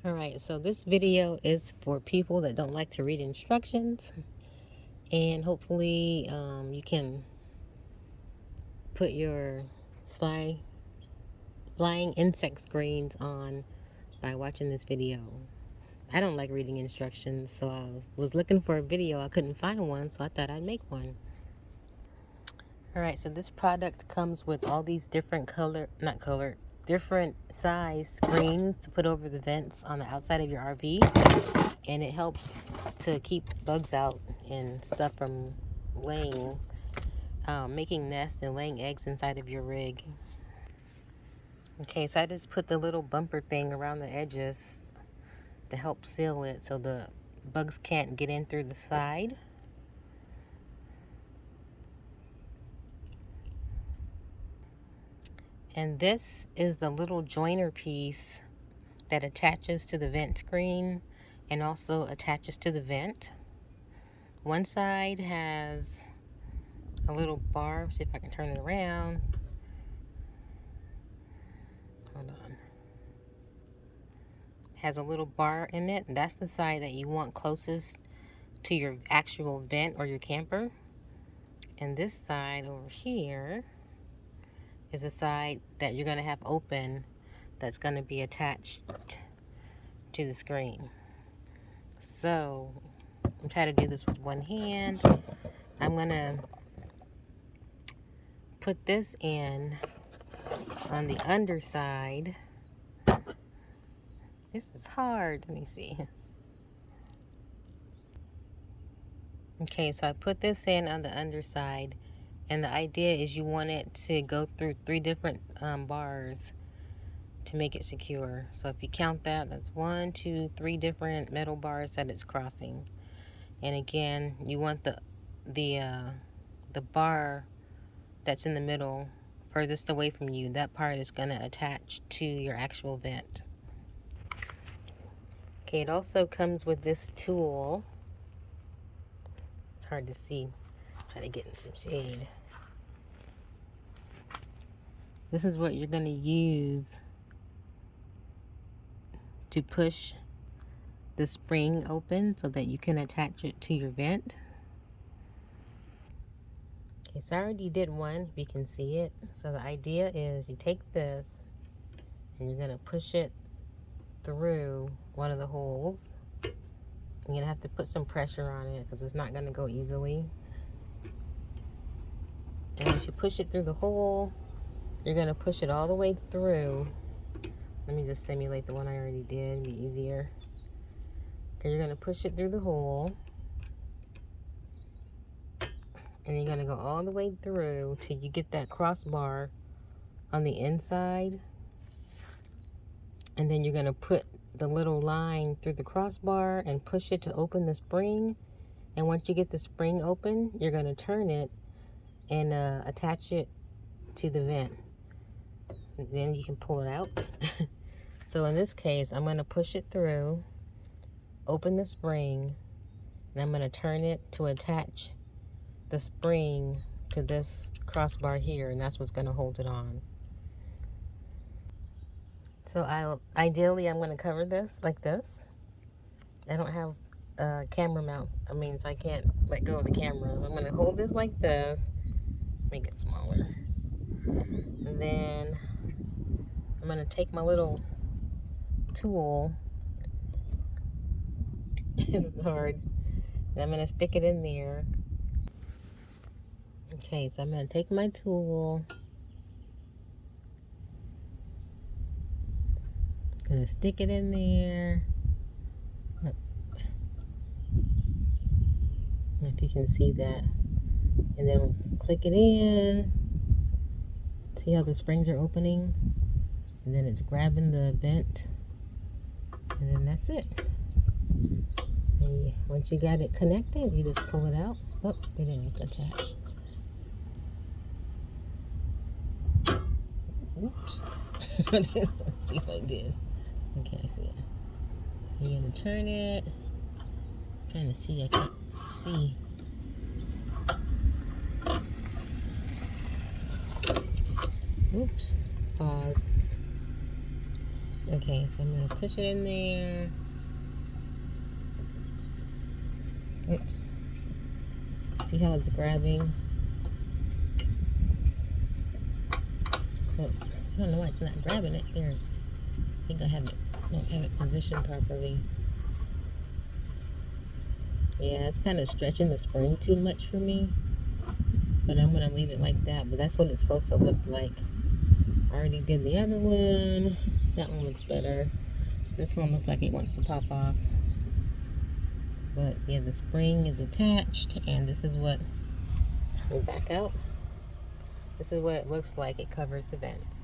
Alright, so this video is for people that don't like to read instructions, and hopefully you can put your flying insect screens on by watching this video. I don't like reading instructions, so I was looking for a video. I couldn't find one, so I thought I'd make one. Alright, so this product comes with all these different different size screens to put over the vents on the outside of your RV, and it helps to keep bugs out and stuff from making nests and laying eggs inside of your rig. Okay, so I just put the little bumper thing around the edges to help seal it so the bugs can't get in through the side. And this is the little joiner piece that attaches to the vent screen and also attaches to the vent. One side has a little bar. See if I can turn it around. Hold on. It has a little bar in it. And that's the side that you want closest to your actual vent or your camper. And this side over here is a side that you're going to have open that's going to be attached to the screen. So I'm trying to do this with one hand. I'm going to put this in on the underside. This is hard. Let me see. Okay, so I put this in on the underside, and the idea is you want it to go through 3 different bars to make it secure. So if you count that, that's 1, 2, 3 different metal bars that it's crossing. And again, you want the bar that's in the middle furthest away from you. That part is going to attach to your actual vent. Okay, it also comes with this tool. It's hard to see. Try to get in some shade. This is what you're going to use to push the spring open so that you can attach it to your vent. Okay, so I already did one, if you can see it. So the idea is you take this and you're going to push it through one of the holes. You're going to have to put some pressure on it because it's not going to go easily. And once you push it through the hole, you're going to push it all the way through. Let me just simulate the one I already did, it'd be easier. Okay, you're going to push it through the hole. And you're going to go all the way through till you get that crossbar on the inside. And then you're going to put the little line through the crossbar and push it to open the spring. And once you get the spring open, you're going to turn it and attach it to the vent. And then you can pull it out. So in this case, I'm going to push it through, open the spring, and I'm going to turn it to attach the spring to this crossbar here, and that's what's going to hold it on. So ideally I'm going to cover this like this. I don't have a camera mount, so I can't let go of the camera. I'm going to hold this like this, make it smaller, and then I'm going to take my little tool. It's hard. And I'm going to stick it in there. Okay, so I'm going to take my tool. Going to stick it in there. Look. If you can see that. And then click it in. See how the springs are opening? And then it's grabbing the vent. And then that's it. And once you got it connected, you just pull it out. Oh, it didn't attach. Oops. See what I did. Okay, I see it. You're gonna turn it. I'm trying to see, I can't see. Oops. Pause. Okay, so I'm going to push it in there. Oops. See how it's grabbing? Look, I don't know why it's not grabbing it there. I think I don't have it positioned properly. Yeah, it's kind of stretching the spring too much for me. But I'm going to leave it like that. But that's what it's supposed to look like. I already did the other one. That one looks better. This one looks like it wants to pop off. But yeah, the spring is attached, and this is what, we'll back out. This is what it looks like. It covers the vents.